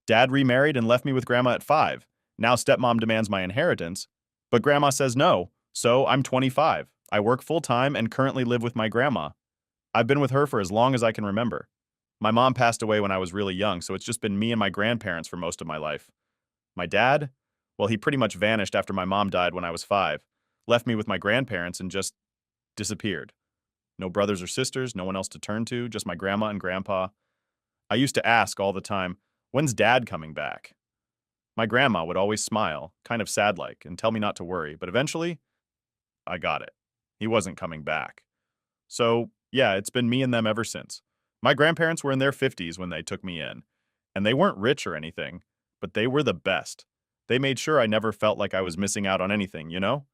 Dad remarried and left me with Grandma at 5. Now stepmom demands my inheritance, but Grandma says no, so I'm 25. I work full-time and currently live with my grandma. I've been with her for as long as I can remember. My mom passed away when I was really young, so it's just been me and my grandparents for most of my life. My dad? Well, he pretty much vanished after my mom died when I was 5, left me with my grandparents and just disappeared. No brothers or sisters, no one else to turn to, just my grandma and grandpa. I used to ask all the time, when's Dad coming back? My grandma would always smile, kind of sad-like, and tell me not to worry, but eventually, I got it. He wasn't coming back. So, yeah, it's been me and them ever since. My grandparents were in their 50s when they took me in, and they weren't rich or anything, but they were the best. They made sure I never felt like I was missing out on anything, you know?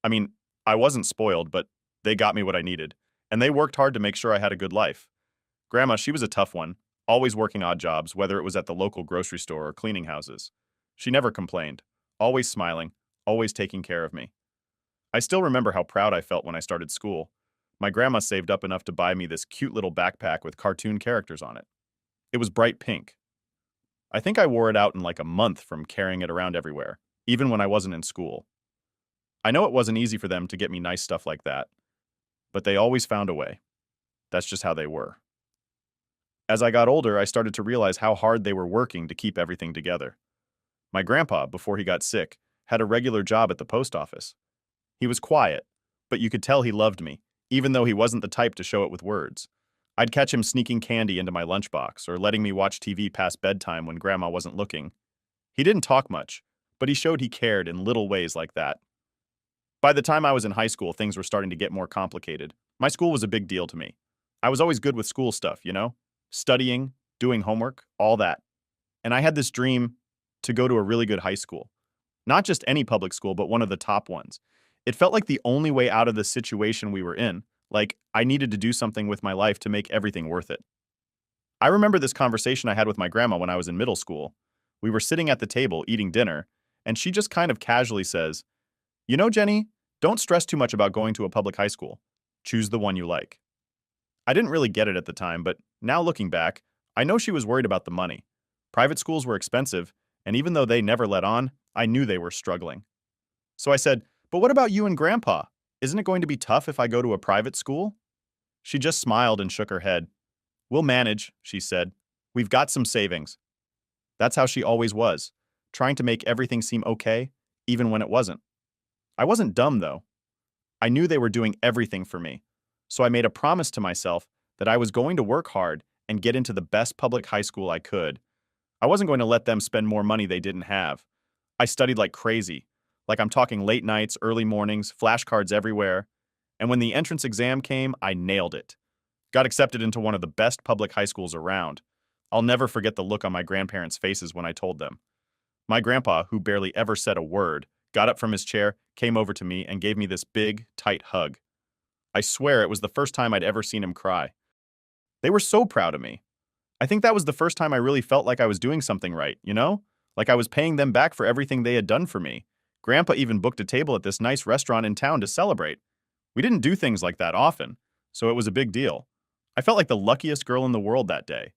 I mean, I wasn't spoiled, but they got me what I needed, and they worked hard to make sure I had a good life. Grandma, she was a tough one, always working odd jobs, whether it was at the local grocery store or cleaning houses. She never complained, always smiling, always taking care of me. I still remember how proud I felt when I started school. My grandma saved up enough to buy me this cute little backpack with cartoon characters on it. It was bright pink. I think I wore it out in like a month from carrying it around everywhere, even when I wasn't in school. I know it wasn't easy for them to get me nice stuff like that, but they always found a way. That's just how they were. As I got older, I started to realize how hard they were working to keep everything together. My grandpa, before he got sick, had a regular job at the post office. He was quiet, but you could tell he loved me, even though he wasn't the type to show it with words. I'd catch him sneaking candy into my lunchbox or letting me watch TV past bedtime when Grandma wasn't looking. He didn't talk much, but he showed he cared in little ways like that. By the time I was in high school, things were starting to get more complicated. My school was a big deal to me. I was always good with school stuff, you know? Studying, doing homework, all that. And I had this dream to go to a really good high school. Not just any public school, but one of the top ones. It felt like the only way out of the situation we were in. Like, I needed to do something with my life to make everything worth it. I remember this conversation I had with my grandma when I was in middle school. We were sitting at the table eating dinner, and she just kind of casually says, "You know, Jenny, don't stress too much about going to a public high school. Choose the one you like." I didn't really get it at the time, but now looking back, I know she was worried about the money. Private schools were expensive, and even though they never let on, I knew they were struggling. So I said, "But what about you and Grandpa? Isn't it going to be tough if I go to a private school?" She just smiled and shook her head. "We'll manage," she said. "We've got some savings." That's how she always was, trying to make everything seem okay, even when it wasn't. I wasn't dumb, though. I knew they were doing everything for me, so I made a promise to myself that I was going to work hard and get into the best public high school I could. I wasn't going to let them spend more money they didn't have. I studied like crazy, like I'm talking late nights, early mornings, flashcards everywhere, and when the entrance exam came, I nailed it. Got accepted into one of the best public high schools around. I'll never forget the look on my grandparents' faces when I told them. My grandpa, who barely ever said a word, got up from his chair, came over to me, and gave me this big, tight hug. I swear it was the first time I'd ever seen him cry. They were so proud of me. I think that was the first time I really felt like I was doing something right, you know? Like I was paying them back for everything they had done for me. Grandpa even booked a table at this nice restaurant in town to celebrate. We didn't do things like that often, so it was a big deal. I felt like the luckiest girl in the world that day.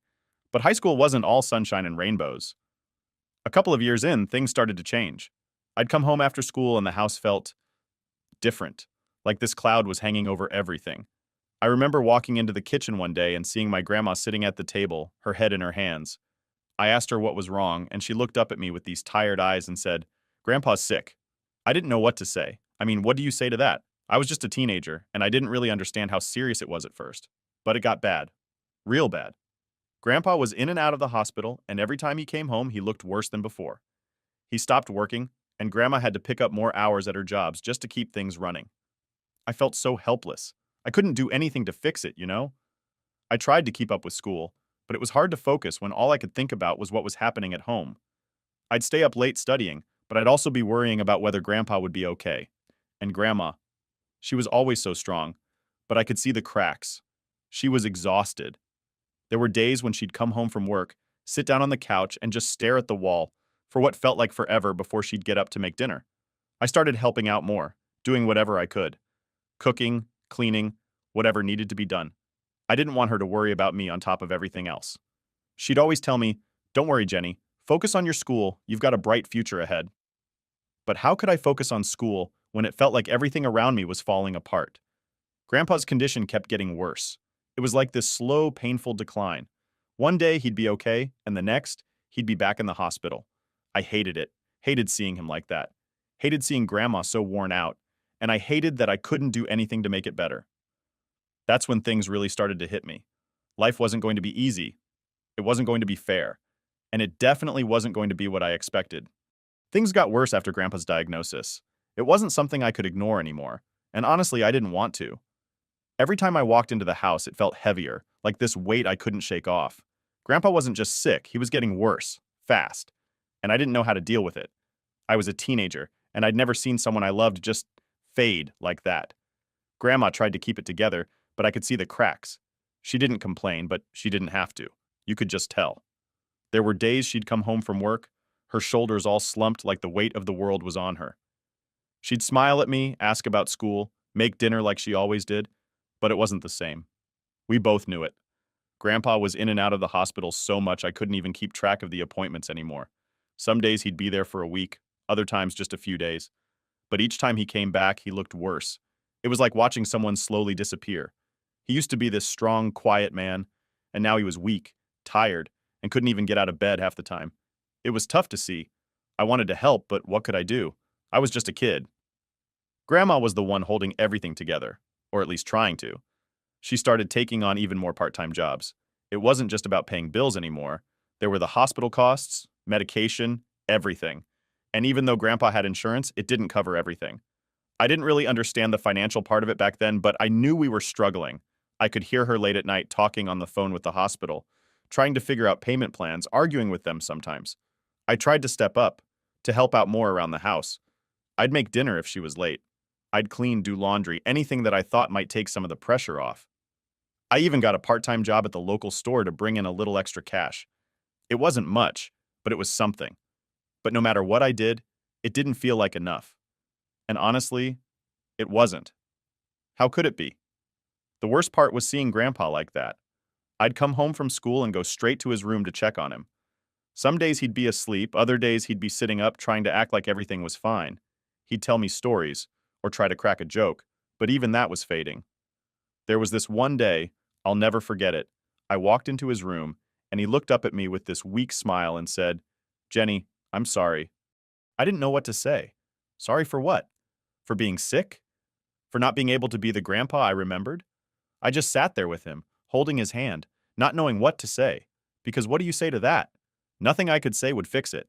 But high school wasn't all sunshine and rainbows. A couple of years in, things started to change. I'd come home after school and the house felt different, like this cloud was hanging over everything. I remember walking into the kitchen one day and seeing my grandma sitting at the table, her head in her hands. I asked her what was wrong, and she looked up at me with these tired eyes and said, "Grandpa's sick." I didn't know what to say. I mean, what do you say to that? I was just a teenager, and I didn't really understand how serious it was at first. But it got bad. Real bad. Grandpa was in and out of the hospital, and every time he came home, he looked worse than before. He stopped working, and Grandma had to pick up more hours at her jobs just to keep things running. I felt so helpless. I couldn't do anything to fix it, you know? I tried to keep up with school, but it was hard to focus when all I could think about was what was happening at home. I'd stay up late studying, but I'd also be worrying about whether Grandpa would be okay. And Grandma, she was always so strong, but I could see the cracks. She was exhausted. There were days when she'd come home from work, sit down on the couch, and just stare at the wall for what felt like forever before she'd get up to make dinner. I started helping out more, doing whatever I could. Cooking, cleaning, whatever needed to be done. I didn't want her to worry about me on top of everything else. She'd always tell me, "Don't worry, Jenny. Focus on your school, you've got a bright future ahead. But how could I focus on school when it felt like everything around me was falling apart? Grandpa's condition kept getting worse. It was like this slow, painful decline. One day he'd be okay, and the next, he'd be back in the hospital. I hated it. Hated seeing him like that. Hated seeing Grandma so worn out. And I hated that I couldn't do anything to make it better. That's when things really started to hit me. Life wasn't going to be easy. It wasn't going to be fair. And it definitely wasn't going to be what I expected. Things got worse after Grandpa's diagnosis. It wasn't something I could ignore anymore. And honestly, I didn't want to. Every time I walked into the house, it felt heavier, like this weight I couldn't shake off. Grandpa wasn't just sick, he was getting worse, fast. And I didn't know how to deal with it. I was a teenager, and I'd never seen someone I loved just fade like that. Grandma tried to keep it together, but I could see the cracks. She didn't complain, but she didn't have to. You could just tell. There were days she'd come home from work, her shoulders all slumped like the weight of the world was on her. She'd smile at me, ask about school, make dinner like she always did, but it wasn't the same. We both knew it. Grandpa was in and out of the hospital so much I couldn't even keep track of the appointments anymore. Some days he'd be there for a week, other times just a few days. But each time he came back, he looked worse. It was like watching someone slowly disappear. He used to be this strong, quiet man, and now he was weak, tired, and couldn't even get out of bed half the time. It was tough to see. I wanted to help, but what could I do? I was just a kid. Grandma was the one holding everything together, or at least trying to. She started taking on even more part-time jobs. It wasn't just about paying bills anymore. There were the hospital costs, medication, everything. And even though Grandpa had insurance, it didn't cover everything. I didn't really understand the financial part of it back then, but I knew we were struggling. I could hear her late at night talking on the phone with the hospital, trying to figure out payment plans, arguing with them sometimes. I tried to step up, to help out more around the house. I'd make dinner if she was late. I'd clean, do laundry, anything that I thought might take some of the pressure off. I even got a part-time job at the local store to bring in a little extra cash. It wasn't much, but it was something. But no matter what I did, it didn't feel like enough. And honestly, it wasn't. How could it be? The worst part was seeing Grandpa like that. I'd come home from school and go straight to his room to check on him. Some days he'd be asleep, other days he'd be sitting up trying to act like everything was fine. He'd tell me stories, or try to crack a joke, but even that was fading. There was this one day, I'll never forget it. I walked into his room, and he looked up at me with this weak smile and said, "Jenny, I'm sorry." I didn't know what to say. Sorry for what? For being sick? For not being able to be the grandpa I remembered? I just sat there with him, holding his hand, not knowing what to say. Because what do you say to that? Nothing I could say would fix it.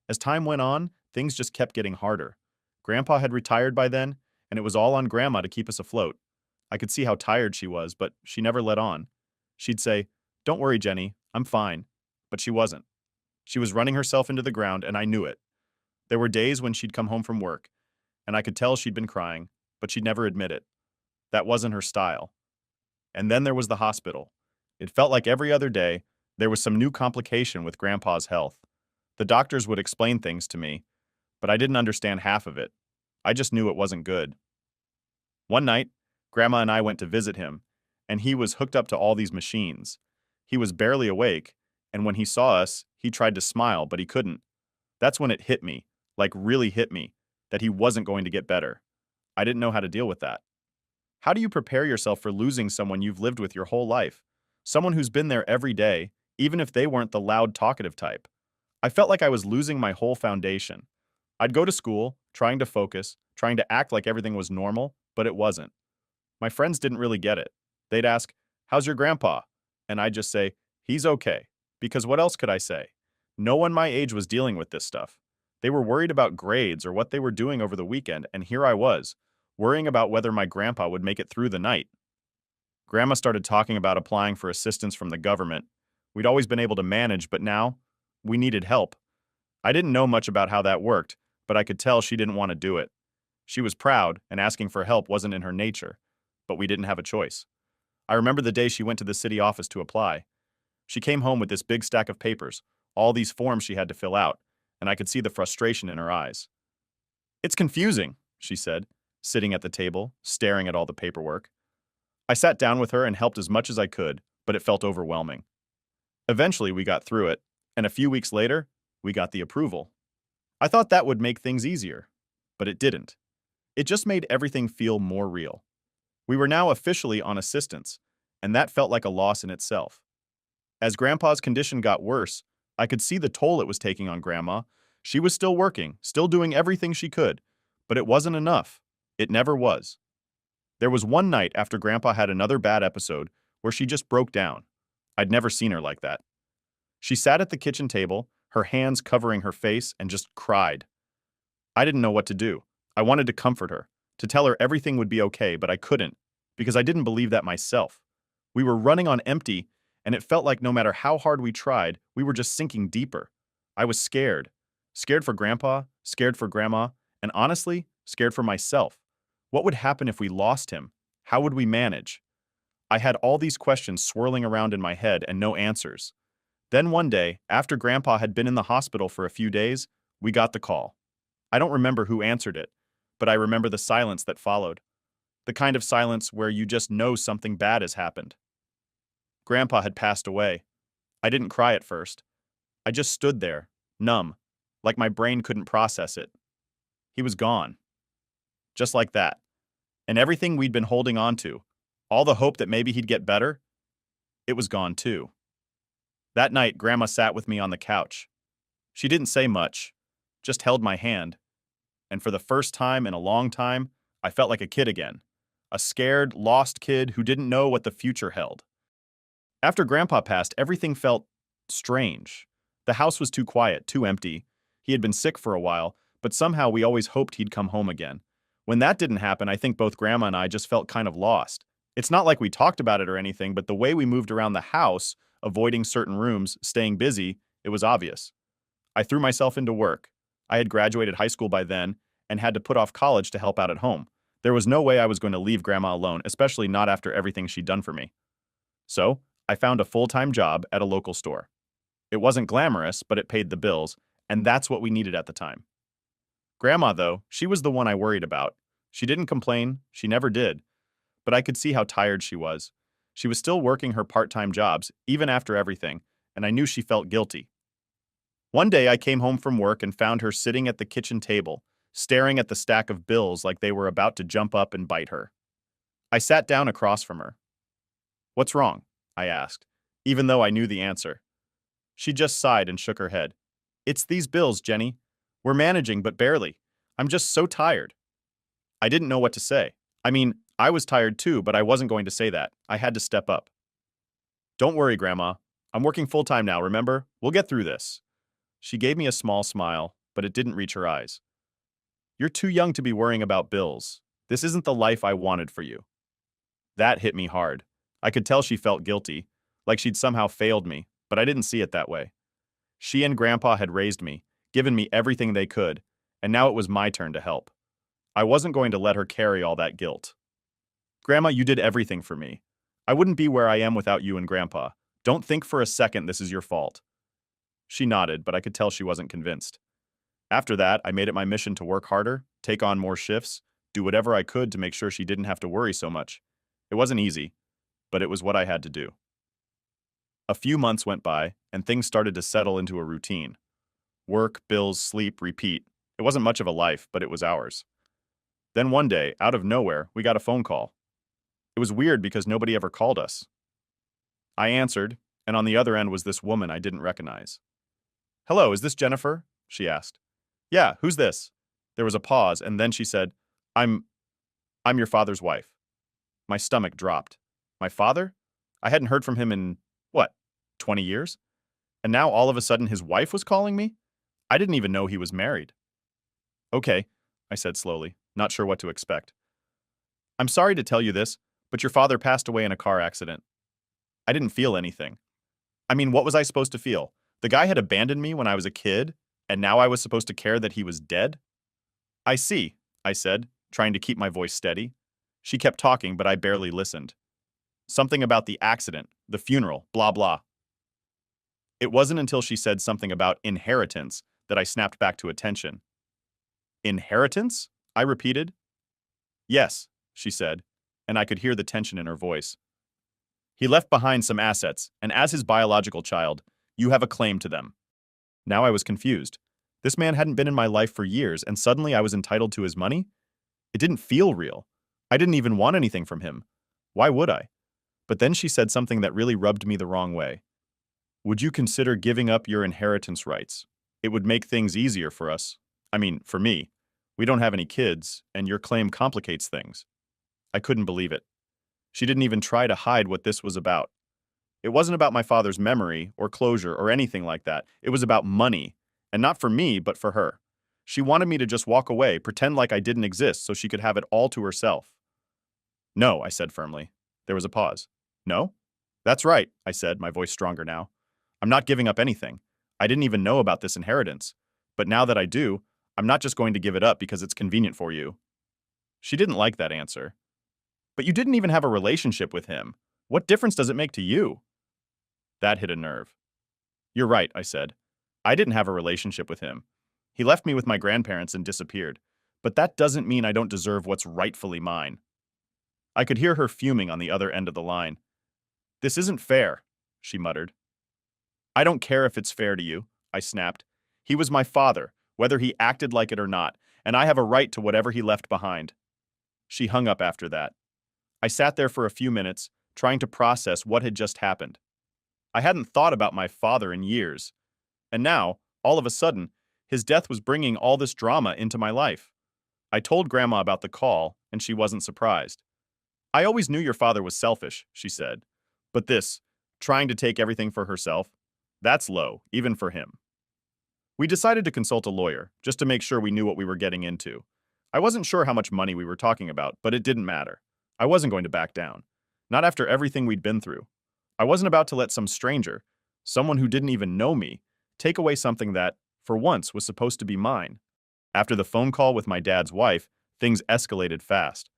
As time went on, things just kept getting harder. Grandpa had retired by then, and it was all on Grandma to keep us afloat. I could see how tired she was, but she never let on. She'd say, "Don't worry, Jenny, I'm fine." But she wasn't. She was running herself into the ground, and I knew it. There were days when she'd come home from work, and I could tell she'd been crying, but she'd never admit it. That wasn't her style. And then there was the hospital. It felt like every other day, there was some new complication with Grandpa's health. The doctors would explain things to me, but I didn't understand half of it. I just knew it wasn't good. One night, Grandma and I went to visit him, and he was hooked up to all these machines. He was barely awake, and when he saw us, he tried to smile, but he couldn't. That's when it hit me, like really hit me, that he wasn't going to get better. I didn't know how to deal with that. How do you prepare yourself for losing someone you've lived with your whole life? Someone who's been there every day, even if they weren't the loud, talkative type. I felt like I was losing my whole foundation. I'd go to school, trying to focus, trying to act like everything was normal, but it wasn't. My friends didn't really get it. They'd ask, "How's your grandpa?" And I'd just say, "He's okay." Because what else could I say? No one my age was dealing with this stuff. They were worried about grades or what they were doing over the weekend, and here I was, worrying about whether my grandpa would make it through the night. Grandma started talking about applying for assistance from the government. We'd always been able to manage, but now, we needed help. I didn't know much about how that worked, but I could tell she didn't want to do it. She was proud, and asking for help wasn't in her nature, but we didn't have a choice. I remember the day she went to the city office to apply. She came home with this big stack of papers, all these forms she had to fill out, and I could see the frustration in her eyes. "It's confusing," she said, sitting at the table, staring at all the paperwork. I sat down with her and helped as much as I could, but it felt overwhelming. Eventually, we got through it, and a few weeks later, we got the approval. I thought that would make things easier, but it didn't. It just made everything feel more real. We were now officially on assistance, and that felt like a loss in itself. As Grandpa's condition got worse, I could see the toll it was taking on Grandma. She was still working, still doing everything she could, but it wasn't enough. It never was. There was one night after Grandpa had another bad episode where she just broke down. I'd never seen her like that. She sat at the kitchen table, her hands covering her face, and just cried. I didn't know what to do. I wanted to comfort her, to tell her everything would be okay, but I couldn't, because I didn't believe that myself. We were running on empty, and it felt like no matter how hard we tried, we were just sinking deeper. I was scared. Scared for Grandpa, scared for Grandma, and honestly, scared for myself. What would happen if we lost him? How would we manage? I had all these questions swirling around in my head and no answers. Then one day, after Grandpa had been in the hospital for a few days, we got the call. I don't remember who answered it, but I remember the silence that followed. The kind of silence where you just know something bad has happened. Grandpa had passed away. I didn't cry at first. I just stood there, numb, like my brain couldn't process it. He was gone. Just like that. And everything we'd been holding on to, all the hope that maybe he'd get better, it was gone too. That night, Grandma sat with me on the couch. She didn't say much, just held my hand. And for the first time in a long time, I felt like a kid again. A scared, lost kid who didn't know what the future held. After Grandpa passed, everything felt strange. The house was too quiet, too empty. He had been sick for a while, but somehow we always hoped he'd come home again. When that didn't happen, I think both Grandma and I just felt kind of lost. It's not like we talked about it or anything, but the way we moved around the house, avoiding certain rooms, staying busy, it was obvious. I threw myself into work. I had graduated high school by then and had to put off college to help out at home. There was no way I was going to leave Grandma alone, especially not after everything she'd done for me. So, I found a full-time job at a local store. It wasn't glamorous, but it paid the bills, and that's what we needed at the time. Grandma, though, she was the one I worried about. She didn't complain, she never did, but I could see how tired she was. She was still working her part-time jobs, even after everything, and I knew she felt guilty. One day I came home from work and found her sitting at the kitchen table, staring at the stack of bills like they were about to jump up and bite her. I sat down across from her. "What's wrong?" I asked, even though I knew the answer. She just sighed and shook her head. "It's these bills, Jenny. We're managing, but barely. I'm just so tired." I didn't know what to say. I mean, I was tired too, but I wasn't going to say that. I had to step up. "Don't worry, Grandma. I'm working full-time now, remember? We'll get through this." She gave me a small smile, but it didn't reach her eyes. "You're too young to be worrying about bills. This isn't the life I wanted for you." That hit me hard. I could tell she felt guilty, like she'd somehow failed me, but I didn't see it that way. She and Grandpa had raised me, given me everything they could, and now it was my turn to help. I wasn't going to let her carry all that guilt. "Grandma, you did everything for me. I wouldn't be where I am without you and Grandpa. Don't think for a second this is your fault." She nodded, but I could tell she wasn't convinced. After that, I made it my mission to work harder, take on more shifts, do whatever I could to make sure she didn't have to worry so much. It wasn't easy, but it was what I had to do. A few months went by, and things started to settle into a routine. Work, bills, sleep, repeat. It wasn't much of a life, but it was ours. Then one day, out of nowhere, we got a phone call. It was weird because nobody ever called us. I answered, and on the other end was this woman I didn't recognize. "Hello, is this Jennifer?" she asked. "Yeah, who's this?" There was a pause, and then she said, I'm your father's wife." My stomach dropped. My father? I hadn't heard from him in, 20 years? And now all of a sudden his wife was calling me? I didn't even know he was married. "Okay," I said slowly, not sure what to expect. "I'm sorry to tell you this, but your father passed away in a car accident." I didn't feel anything. I mean, what was I supposed to feel? The guy had abandoned me when I was a kid, and now I was supposed to care that he was dead? "I see," I said, trying to keep my voice steady. She kept talking, but I barely listened. Something about the accident, the funeral, blah blah. It wasn't until she said something about inheritance that I snapped back to attention. "Inheritance?" I repeated. "Yes," she said, and I could hear the tension in her voice. "He left behind some assets, and as his biological child, you have a claim to them. Now I was confused. This man hadn't been in my life for years, and suddenly I was entitled to his money? It didn't feel real. I didn't even want anything from him. Why would I? But then she said something that really rubbed me the wrong way. Would you consider giving up your inheritance rights? It would make things easier for us. I mean, for me. We don't have any kids, and your claim complicates things. I couldn't believe it. She didn't even try to hide what this was about. It wasn't about my father's memory or closure or anything like that. It was about money, and not for me, but for her. She wanted me to just walk away, pretend like I didn't exist so she could have it all to herself. No, I said firmly. There was a pause. No? That's right, I said, my voice stronger now. I'm not giving up anything. I didn't even know about this inheritance. But now that I do, I'm not just going to give it up because it's convenient for you. She didn't like that answer. But you didn't even have a relationship with him. What difference does it make to you? That hit a nerve. You're right, I said. I didn't have a relationship with him. He left me with my grandparents and disappeared. But that doesn't mean I don't deserve what's rightfully mine. I could hear her fuming on the other end of the line. This isn't fair, she muttered. I don't care if it's fair to you, I snapped. He was my father, whether he acted like it or not, and I have a right to whatever he left behind. She hung up after that. I sat there for a few minutes, trying to process what had just happened. I hadn't thought about my father in years. And now, all of a sudden, his death was bringing all this drama into my life. I told Grandma about the call, and she wasn't surprised. I always knew your father was selfish, she said. But this, trying to take everything for herself, that's low, even for him. We decided to consult a lawyer, just to make sure we knew what we were getting into. I wasn't sure how much money we were talking about, but it didn't matter. I wasn't going to back down. Not after everything we'd been through. I wasn't about to let some stranger, someone who didn't even know me, take away something that, for once, was supposed to be mine. After the phone call with my dad's wife, things escalated fast.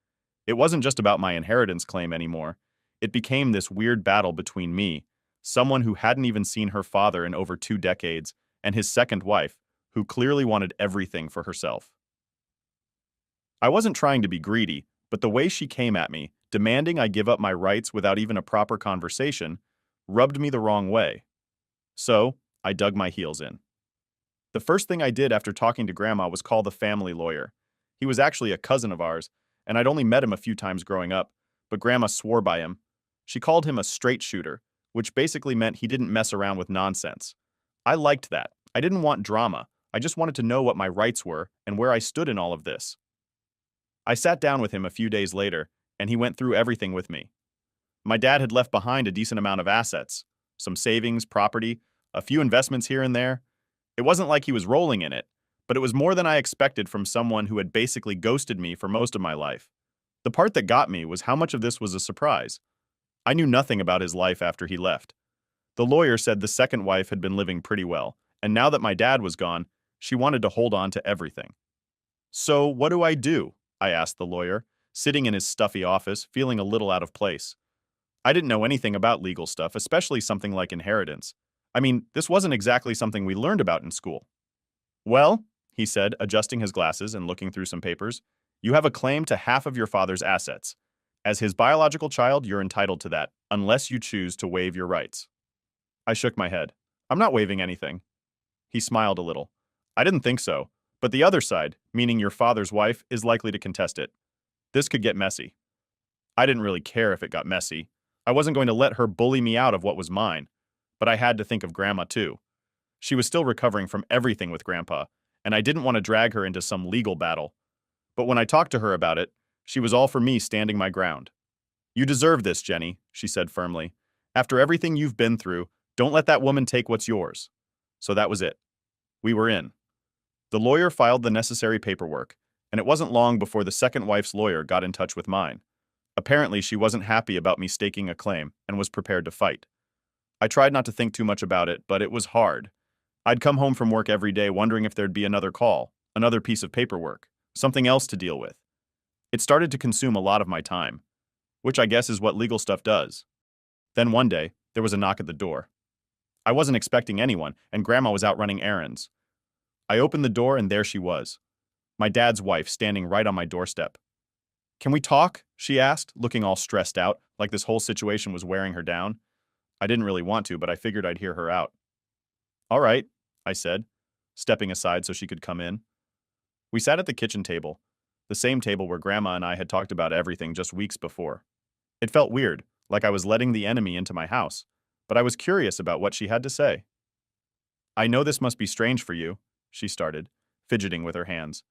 It wasn't just about my inheritance claim anymore. It became this weird battle between me, someone who hadn't even seen her father in over 2 decades, and his second wife, who clearly wanted everything for herself. I wasn't trying to be greedy, but the way she came at me, demanding I give up my rights without even a proper conversation, rubbed me the wrong way. So, I dug my heels in. The first thing I did after talking to Grandma was call the family lawyer. He was actually a cousin of ours, and I'd only met him a few times growing up, but Grandma swore by him. She called him a straight shooter, which basically meant he didn't mess around with nonsense. I liked that. I didn't want drama. I just wanted to know what my rights were and where I stood in all of this. I sat down with him a few days later, and he went through everything with me. My dad had left behind a decent amount of assets, some savings, property, a few investments here and there. It wasn't like he was rolling in it, but it was more than I expected from someone who had basically ghosted me for most of my life. The part that got me was how much of this was a surprise. I knew nothing about his life after he left. The lawyer said the second wife had been living pretty well, and now that my dad was gone, she wanted to hold on to everything. So, what do I do? I asked the lawyer, sitting in his stuffy office, feeling a little out of place. I didn't know anything about legal stuff, especially something like inheritance. I mean, this wasn't exactly something we learned about in school. Well, he said, adjusting his glasses and looking through some papers, you have a claim to half of your father's assets. As his biological child, you're entitled to that, unless you choose to waive your rights. I shook my head. I'm not waiving anything. He smiled a little. I didn't think so, but the other side, meaning your father's wife, is likely to contest it. This could get messy. I didn't really care if it got messy. I wasn't going to let her bully me out of what was mine. But I had to think of Grandma too. She was still recovering from everything with Grandpa, and I didn't want to drag her into some legal battle. But when I talked to her about it, she was all for me standing my ground. You deserve this, Jenny, she said firmly. After everything you've been through, don't let that woman take what's yours. So that was it. We were in. The lawyer filed the necessary paperwork, and it wasn't long before the second wife's lawyer got in touch with mine. Apparently, she wasn't happy about me staking a claim and was prepared to fight. I tried not to think too much about it, but it was hard. I'd come home from work every day wondering if there'd be another call, another piece of paperwork, something else to deal with. It started to consume a lot of my time, which I guess is what legal stuff does. Then one day, there was a knock at the door. I wasn't expecting anyone, and Grandma was out running errands. I opened the door, and there she was, my dad's wife standing right on my doorstep. Can we talk? She asked, looking all stressed out, like this whole situation was wearing her down. I didn't really want to, but I figured I'd hear her out. All right, I said, stepping aside so she could come in. We sat at the kitchen table, the same table where Grandma and I had talked about everything just weeks before. It felt weird, like I was letting the enemy into my house, but I was curious about what she had to say. I know this must be strange for you, she started, fidgeting with her hands.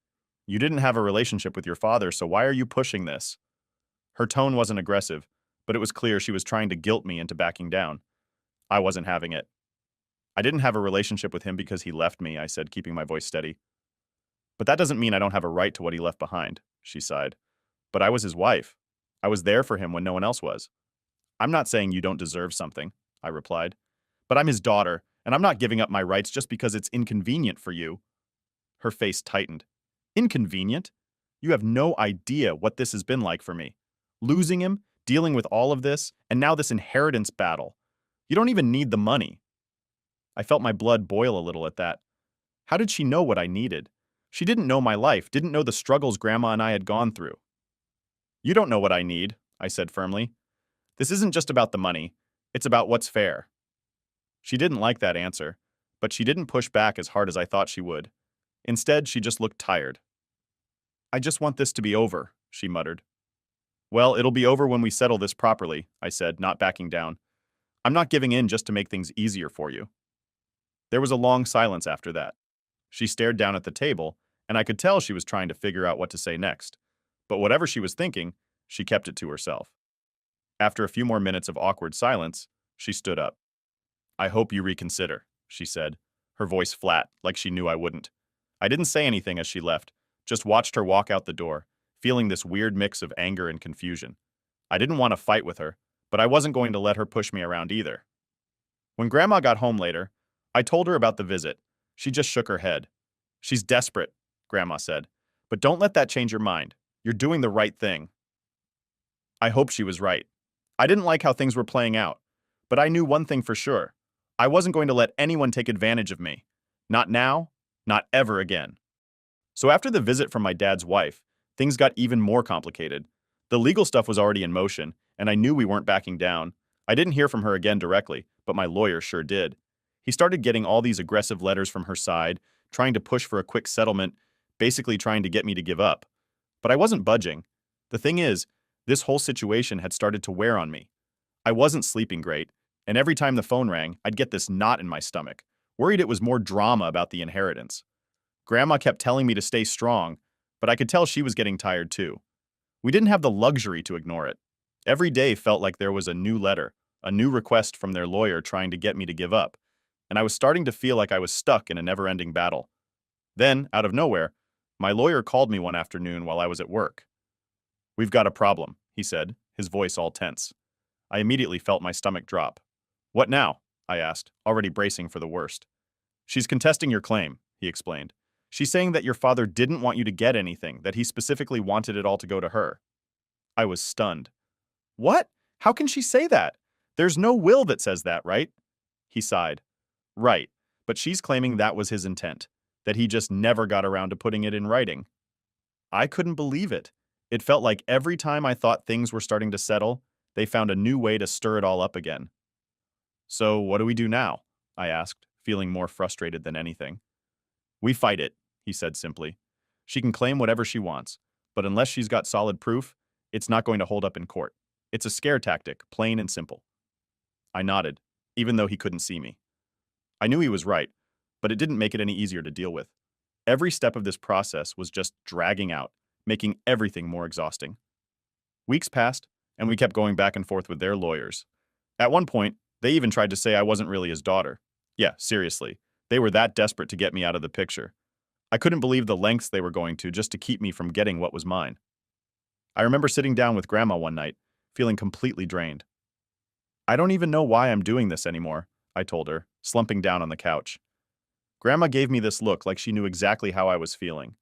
You didn't have a relationship with your father, so why are you pushing this? Her tone wasn't aggressive, but it was clear she was trying to guilt me into backing down. I wasn't having it. I didn't have a relationship with him because he left me, I said, keeping my voice steady. But that doesn't mean I don't have a right to what he left behind, she sighed. But I was his wife. I was there for him when no one else was. I'm not saying you don't deserve something, I replied. But I'm his daughter, and I'm not giving up my rights just because it's inconvenient for you. Her face tightened. Inconvenient? You have no idea what this has been like for me. Losing him, dealing with all of this, and now this inheritance battle. You don't even need the money. I felt my blood boil a little at that. How did she know what I needed? She didn't know my life, didn't know the struggles Grandma and I had gone through. You don't know what I need, I said firmly. This isn't just about the money. It's about what's fair. She didn't like that answer, but she didn't push back as hard as I thought she would. Instead, she just looked tired. I just want this to be over, she muttered. Well, it'll be over when we settle this properly, I said, not backing down. I'm not giving in just to make things easier for you. There was a long silence after that. She stared down at the table, and I could tell she was trying to figure out what to say next. But whatever she was thinking, she kept it to herself. After a few more minutes of awkward silence, she stood up. I hope you reconsider, she said, her voice flat, like she knew I wouldn't. I didn't say anything as she left, just watched her walk out the door, feeling this weird mix of anger and confusion. I didn't want to fight with her, but I wasn't going to let her push me around either. When Grandma got home later, I told her about the visit. She just shook her head. She's desperate, Grandma said, but don't let that change your mind. You're doing the right thing. I hoped she was right. I didn't like how things were playing out, but I knew one thing for sure. I wasn't going to let anyone take advantage of me. Not now, not ever again. So after the visit from my dad's wife, things got even more complicated. The legal stuff was already in motion, and I knew we weren't backing down. I didn't hear from her again directly, but my lawyer sure did. He started getting all these aggressive letters from her side, trying to push for a quick settlement, basically trying to get me to give up. But I wasn't budging. The thing is, this whole situation had started to wear on me. I wasn't sleeping great, and every time the phone rang, I'd get this knot in my stomach, worried it was more drama about the inheritance. Grandma kept telling me to stay strong, but I could tell she was getting tired too. We didn't have the luxury to ignore it. Every day felt like there was a new letter, a new request from their lawyer trying to get me to give up, and I was starting to feel like I was stuck in a never-ending battle. Then, out of nowhere, my lawyer called me one afternoon while I was at work. We've got a problem, he said, his voice all tense. I immediately felt my stomach drop. What now? I asked, already bracing for the worst. She's contesting your claim, he explained. She's saying that your father didn't want you to get anything, that he specifically wanted it all to go to her. I was stunned. What? How can she say that? There's no will that says that, right? He sighed. Right, but she's claiming that was his intent, that he just never got around to putting it in writing. I couldn't believe it. It felt like every time I thought things were starting to settle, they found a new way to stir it all up again. So what do we do now? I asked, feeling more frustrated than anything. We fight it, he said simply. She can claim whatever she wants, but unless she's got solid proof, it's not going to hold up in court. It's a scare tactic, plain and simple. I nodded, even though he couldn't see me. I knew he was right, but it didn't make it any easier to deal with. Every step of this process was just dragging out, making everything more exhausting. Weeks passed, and we kept going back and forth with their lawyers. At one point, they even tried to say I wasn't really his daughter. Yeah, seriously. They were that desperate to get me out of the picture. I couldn't believe the lengths they were going to just to keep me from getting what was mine. I remember sitting down with Grandma one night, feeling completely drained. I don't even know why I'm doing this anymore, I told her, slumping down on the couch. Grandma gave me this look like she knew exactly how I was feeling.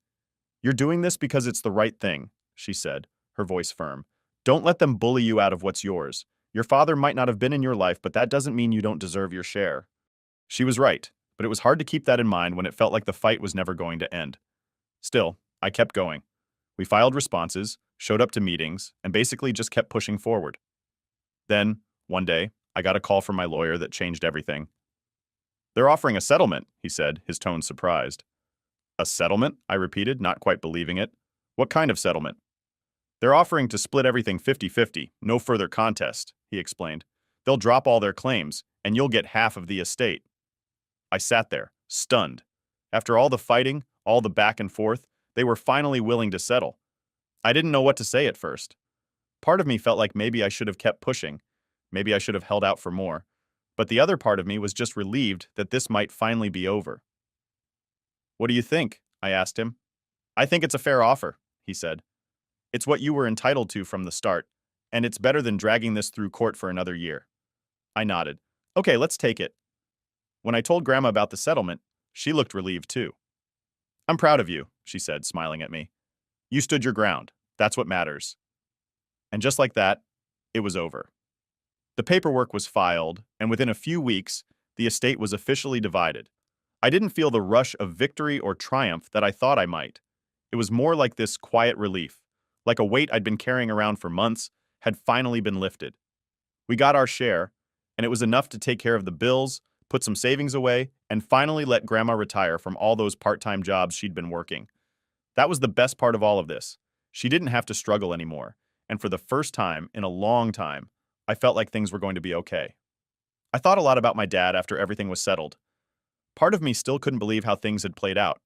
You're doing this because it's the right thing, she said, her voice firm. Don't let them bully you out of what's yours. Your father might not have been in your life, but that doesn't mean you don't deserve your share. She was right, but it was hard to keep that in mind when it felt like the fight was never going to end. Still, I kept going. We filed responses, showed up to meetings, and basically just kept pushing forward. Then, one day, I got a call from my lawyer that changed everything. They're offering a settlement, he said, his tone surprised. A settlement? I repeated, not quite believing it. What kind of settlement? They're offering to split everything 50-50, no further contest, he explained. They'll drop all their claims, and you'll get half of the estate. I sat there, stunned. After all the fighting, all the back and forth, they were finally willing to settle. I didn't know what to say at first. Part of me felt like maybe I should have kept pushing. Maybe I should have held out for more. But the other part of me was just relieved that this might finally be over. What do you think? I asked him. I think it's a fair offer, he said. It's what you were entitled to from the start, and it's better than dragging this through court for another year. I nodded. Okay, let's take it. When I told Grandma about the settlement, she looked relieved too. I'm proud of you, she said, smiling at me. You stood your ground. That's what matters. And just like that, it was over. The paperwork was filed, and within a few weeks, the estate was officially divided. I didn't feel the rush of victory or triumph that I thought I might. It was more like this quiet relief, like a weight I'd been carrying around for months had finally been lifted. We got our share, and it was enough to take care of the bills, put some savings away, and finally let Grandma retire from all those part-time jobs she'd been working. That was the best part of all of this. She didn't have to struggle anymore, and for the first time in a long time, I felt like things were going to be okay. I thought a lot about my dad after everything was settled. Part of me still couldn't believe how things had played out.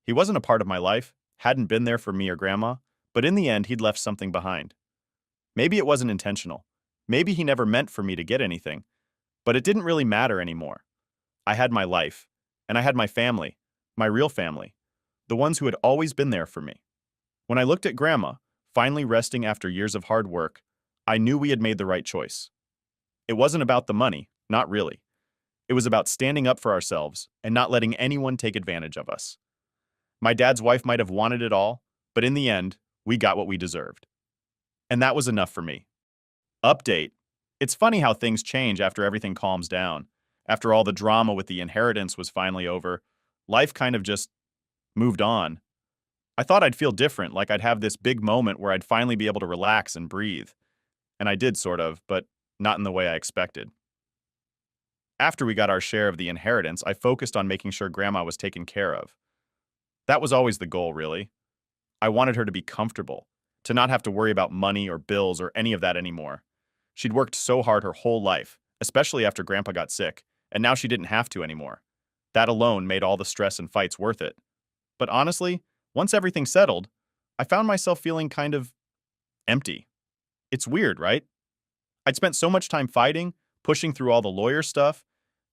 He wasn't a part of my life, hadn't been there for me or Grandma, but in the end he'd left something behind. Maybe it wasn't intentional. Maybe he never meant for me to get anything, but it didn't really matter anymore. I had my life, and I had my family, my real family, the ones who had always been there for me. When I looked at Grandma, finally resting after years of hard work, I knew we had made the right choice. It wasn't about the money, not really. It was about standing up for ourselves and not letting anyone take advantage of us. My dad's wife might have wanted it all, but in the end, we got what we deserved. And that was enough for me. Update. It's funny how things change after everything calms down. After all the drama with the inheritance was finally over, life kind of just moved on. I thought I'd feel different, like I'd have this big moment where I'd finally be able to relax and breathe. And I did sort of, but not in the way I expected. After we got our share of the inheritance, I focused on making sure Grandma was taken care of. That was always the goal, really. I wanted her to be comfortable, to not have to worry about money or bills or any of that anymore. She'd worked so hard her whole life, especially after Grandpa got sick, and now she didn't have to anymore. That alone made all the stress and fights worth it. But honestly, once everything settled, I found myself feeling kind of empty. It's weird, right? I'd spent so much time fighting, pushing through all the lawyer stuff,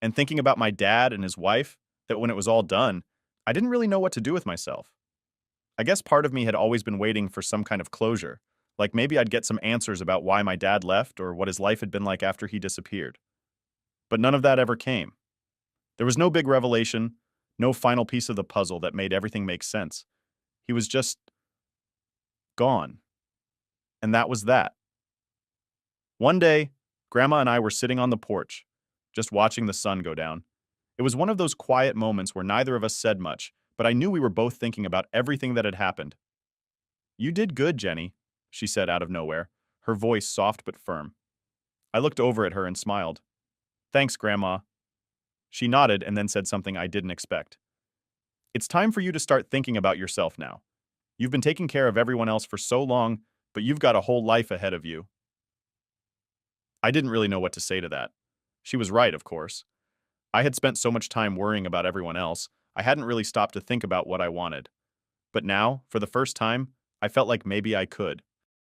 and thinking about my dad and his wife that when it was all done, I didn't really know what to do with myself. I guess part of me had always been waiting for some kind of closure, like maybe I'd get some answers about why my dad left or what his life had been like after he disappeared. But none of that ever came. There was no big revelation, no final piece of the puzzle that made everything make sense. He was just gone. And that was that. One day, Grandma and I were sitting on the porch, just watching the sun go down. It was one of those quiet moments where neither of us said much, but I knew we were both thinking about everything that had happened. You did good, Jenny, she said out of nowhere, her voice soft but firm. I looked over at her and smiled. Thanks, Grandma. She nodded and then said something I didn't expect. It's time for you to start thinking about yourself now. You've been taking care of everyone else for so long, but you've got a whole life ahead of you. I didn't really know what to say to that. She was right, of course. I had spent so much time worrying about everyone else, I hadn't really stopped to think about what I wanted. But now, for the first time, I felt like maybe I could.